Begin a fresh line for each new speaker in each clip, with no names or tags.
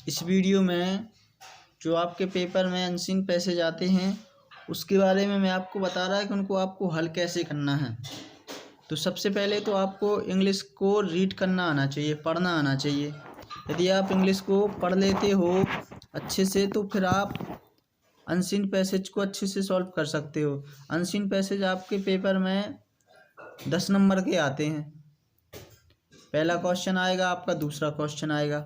इस वीडियो में जो आपके पेपर में अनसीन पैसेज आते हैं उसके बारे में मैं आपको बता रहा है कि उनको आपको हल कैसे करना है। तो सबसे पहले तो आपको इंग्लिश को रीड करना आना चाहिए, पढ़ना आना चाहिए। यदि आप इंग्लिश को पढ़ लेते हो अच्छे से तो फिर आप अनसीन पैसेज को अच्छे से सॉल्व कर सकते हो। अनसीन पैसेज आपके पेपर में 10 नंबर के आते हैं। पहला क्वेश्चन आएगा आपका, दूसरा क्वेश्चन आएगा,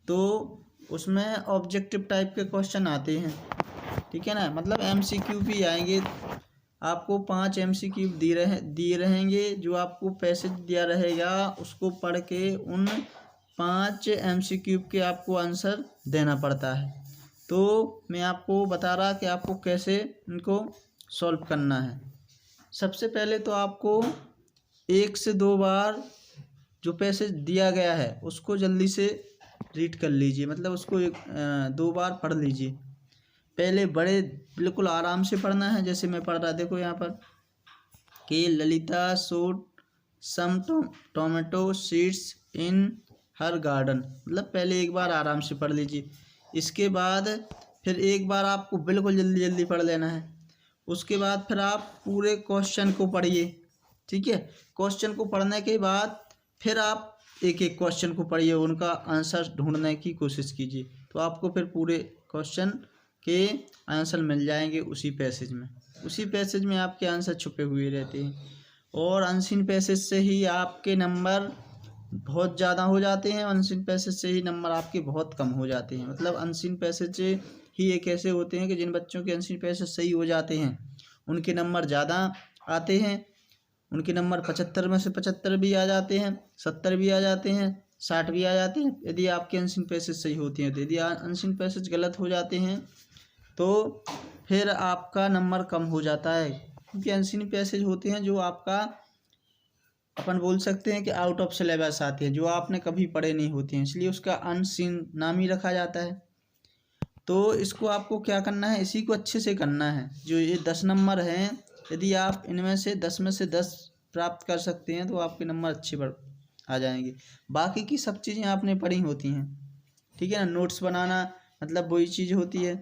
तो उसमें ऑब्जेक्टिव टाइप के क्वेश्चन आते हैं, ठीक है ना। मतलब MCQ भी आएंगे। आपको 5 MCQ दिए रहेंगे। जो आपको पैसेज दिया रहेगा उसको पढ़ के उन 5 MCQ के आपको आंसर देना पड़ता है। तो मैं आपको बता रहा कि आपको कैसे इनको सॉल्व करना है। सबसे पहले तो आपको 1 से 2 बार जो पैसेज दिया गया है उसको जल्दी से रीड कर लीजिए, मतलब उसको 2 बार पढ़ लीजिए। पहले बड़े बिल्कुल आराम से पढ़ना है, जैसे मैं पढ़ रहा, देखो यहाँ पर कि Lalita showed some tomato seeds in her garden. मतलब पहले एक बार आराम से पढ़ लीजिए, इसके बाद फिर एक बार आपको बिल्कुल जल्दी जल्दी पढ़ लेना है। उसके बाद फिर आप पूरे क्वेश्चन को पढ़िए, ठीक है। क्वेश्चन को पढ़ने के बाद फिर आप एक एक क्वेश्चन को पढ़िए, उनका आंसर ढूंढने की कोशिश कीजिए, तो आपको फिर पूरे क्वेश्चन के आंसर मिल जाएंगे उसी पैसेज में। उसी पैसेज में आपके आंसर छुपे हुए रहते हैं। और अनसीन पैसेज से ही आपके नंबर बहुत ज़्यादा हो जाते हैं, अनसीन पैसेज से ही नंबर आपके बहुत कम हो जाते हैं। मतलब अनसीन पैसेज ही एक ऐसे होते हैं कि जिन बच्चों के अनसीन पैसेज सही हो जाते हैं उनके नंबर ज़्यादा आते हैं। उनके नंबर 75 में से 75 भी आ जाते हैं, 70 भी आ जाते हैं, 60 भी आ जाते हैं, यदि आपके अनसीन पैसेज सही होते हैं। तो यदि अनसीन पैसेज गलत हो जाते हैं तो फिर आपका नंबर कम हो जाता है, क्योंकि अनसीन पैसेज होते हैं जो आपका अपन बोल सकते हैं कि आउट ऑफ सिलेबस आते हैं, जो आपने कभी पढ़े नहीं होते हैं, इसलिए उसका अनसीन नाम ही रखा जाता है। तो इसको आपको क्या करना है, इसी को अच्छे से करना है। जो ये 10 नंबर हैं, यदि आप इनमें से 10 में से 10 प्राप्त कर सकते हैं तो आपके नंबर अच्छे बढ़ आ जाएंगे। बाकी की सब चीज़ें आपने पढ़ी होती हैं, ठीक है ना। नोट्स बनाना मतलब वही चीज़ होती है।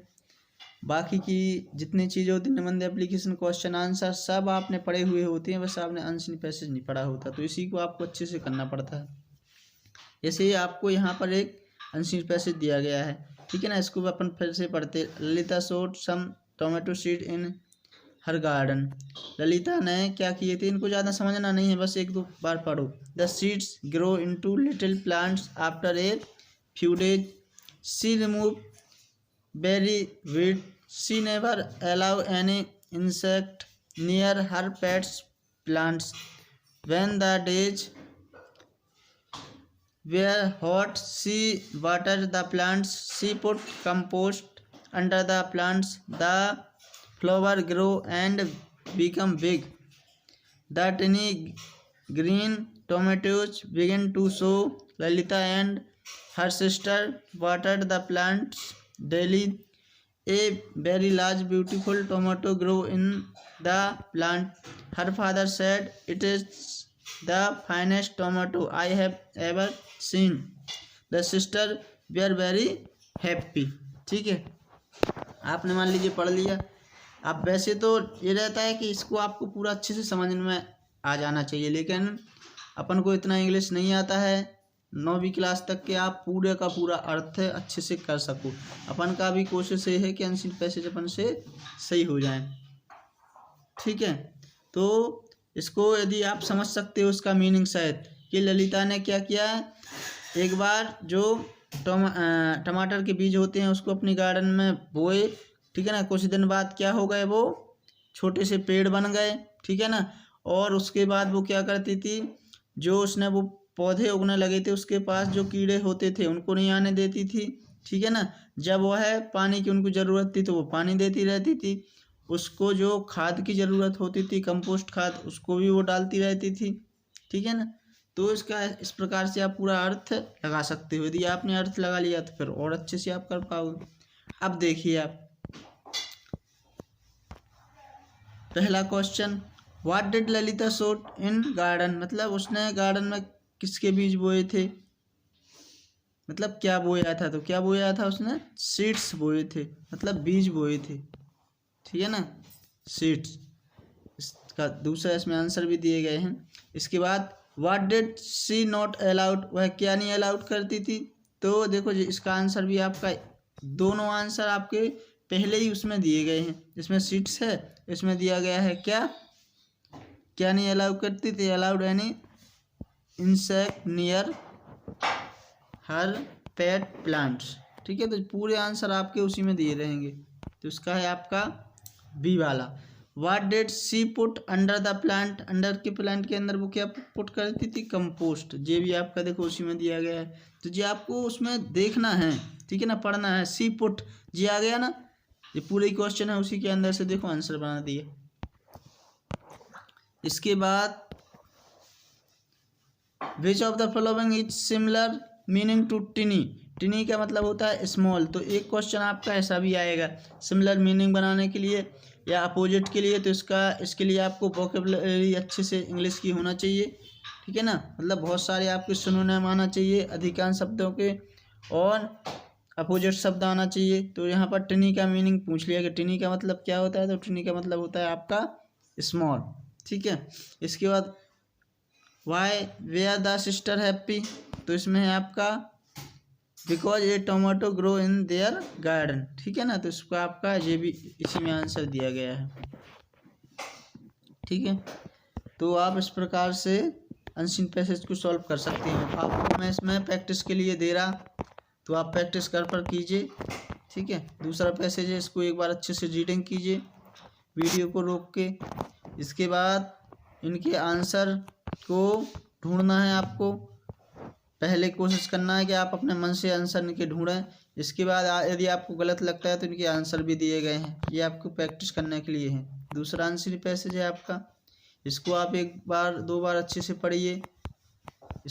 बाकी की जितनी चीज़ें होती हैं, निबंध एप्लीकेशन, क्वेश्चन आंसर, सब आपने पढ़े हुए होते हैं, बस आपने अनसीन पैसेज नहीं पढ़ा होता। तो इसी को आपको अच्छे से करना पड़ता है। जैसे ही आपको यहाँ पर एक अनसीन पैसेज दिया गया है, ठीक है ना, इसको अपन फिर से पढ़ते। Lalita showed some tomato seed in her garden. Lalita ने क्या किए थे, इनको ज़्यादा समझना नहीं है, बस 1-2 बार पढ़ो। The seeds grow into little plants after a few days. She remove every weed. She never allow any insect near her pet's plants. When the days were hot, she watered the plants. She put compost under the plants. The flower grew and became big. The tiny green tomatoes began to show. Lalita and her sister watered the plants daily. A very large beautiful tomato grew in the plant. Her father said, "It is the finest tomato I have ever seen." The sister were very happy. ठीक है, आपने मान लीजिए पढ़ लिया। अब वैसे तो ये रहता है कि इसको आपको पूरा अच्छे से समझ में आ जाना चाहिए, लेकिन अपन को इतना इंग्लिश नहीं आता है 9वीं क्लास तक के आप पूरे का पूरा अर्थ अच्छे से कर सको। अपन का भी कोशिश ये है कि अनसीन पैसेज अपन से सही हो जाए, ठीक है। तो इसको यदि आप समझ सकते हो उसका मीनिंग शायद, कि ललिता ने क्या किया, एक बार जो टमाटर के बीज होते हैं उसको अपनी गार्डन में बोए, ठीक है ना। कुछ दिन बाद क्या हो गए, वो छोटे से पेड़ बन गए, ठीक है ना। और उसके बाद वो क्या करती थी, जो उसने वो पौधे उगने लगे थे उसके पास जो कीड़े होते थे उनको नहीं आने देती थी, ठीक है ना। जब वह पानी की उनको ज़रूरत थी तो वो पानी देती रहती थी। उसको जो खाद की ज़रूरत होती थी, कंपोस्ट खाद, उसको भी वो डालती रहती थी, ठीक है ना। तो इसका इस प्रकार से आप पूरा अर्थ लगा सकते हो। यदि आपने अर्थ लगा लिया तो फिर और अच्छे से आप कर पाओगे। अब देखिए आप पहला question, what did Lalita sowed in garden. मतलब उसने गार्डन में किसके बीज बोए थे। मतलब क्या बोया था, तो क्या बोया था उसने, सीड्स बोए थे, मतलब बीज बोए थे, ठीक है ना, सीड्स। इसका दूसरा इसमें आंसर भी दिए गए हैं। इसके बाद what did she not allowed, वह क्या नहीं अलाउड करती थी। तो देखो जी इसका आंसर भी आपका, दोनों आंसर आपके पहले ही उसमें दिए गए हैं। इसमें सीड्स है, इसमें दिया गया है क्या, क्या नहीं अलाउ करती थी, allowed any insect near her pet plants, ठीक है। तो पूरे आंसर आपके उसी में दिए रहेंगे। तो इसका है आपका बी वाला। What did she put under the plant, under के प्लांट के अंदर वो क्या पुट करती थी, कंपोस्ट। ये भी आपका देखो उसी में दिया गया है। तो ये आपको उसमें देखना है, ठीक है ना, पढ़ना है। सी पुट ये आ गया ना, ये पूरे क्वेश्चन है उसी के अंदर से देखो आंसर बना दिए। इसके बाद which of the following is similar meaning to tiny, tiny का मतलब होता है स्मॉल। तो एक क्वेश्चन आपका ऐसा भी आएगा सिमिलर मीनिंग बनाने के लिए या अपोजिट के लिए। तो इसके लिए आपको वोकैबुलरी अच्छे से इंग्लिश की होना चाहिए, ठीक है ना, मतलब बहुत सारे आपके सिनोनिम आना चाहिए अधिकांश शब्दों के, और अपोजिट शब्द आना चाहिए। तो यहाँ पर टिनी का मीनिंग पूछ लिया कि टिनी का मतलब क्या होता है, तो टिनी का मतलब होता है आपका स्मॉल, ठीक है। इसके बाद why were the sister happy, तो इसमें है आपका because a tomato grow in their garden, ठीक है ना। तो इसका आपका ये भी इसी में आंसर दिया गया है, ठीक है। तो आप इस प्रकार से अनसीन पैसेज को सॉल्व कर सकते हैं। आपको मैं इसमें प्रैक्टिस के लिए दे रहा, तो आप प्रैक्टिस कर पर कीजिए, ठीक है। दूसरा पैसेज है, इसको एक बार अच्छे से रीडिंग कीजिए वीडियो को रोक के। इसके बाद इनके आंसर को ढूंढना है आपको, पहले कोशिश करना है कि आप अपने मन से आंसर इनके ढूंढें। इसके बाद यदि आपको गलत लगता है तो इनके आंसर भी दिए गए हैं, ये आपको प्रैक्टिस करने के लिए है। दूसरा आंसर पैसेज है आपका, इसको आप एक बार दो बार अच्छे से पढ़िए,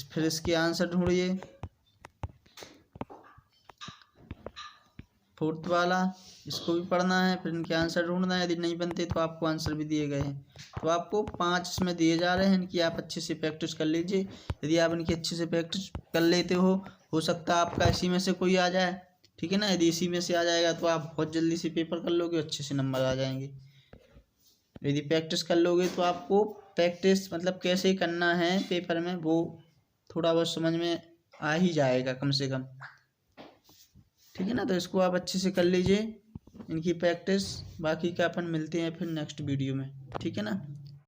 फिर इसके आंसर ढूंढिए। फोर्थ वाला इसको भी पढ़ना है, फिर इनके आंसर ढूंढना है। यदि नहीं बनते तो आपको आंसर भी दिए गए हैं। तो आपको 5 इसमें दिए जा रहे हैं, इनकी आप अच्छे से प्रैक्टिस कर लीजिए। यदि आप इनकी अच्छे से प्रैक्टिस कर लेते हो सकता है आपका इसी में से कोई आ जाए, ठीक है ना। यदि इसी में से आ जाएगा तो आप बहुत जल्दी से पेपर कर लोगे, अच्छे से नंबर आ जाएंगे। यदि प्रैक्टिस कर लोगे तो आपको प्रैक्टिस मतलब कैसे करना है पेपर में वो थोड़ा बहुत समझ में आ ही जाएगा कम से कम, ठीक है ना। तो इसको आप अच्छे से कर लीजिए इनकी प्रैक्टिस। बाकी का अपन मिलते हैं फिर नेक्स्ट वीडियो में, ठीक है ना।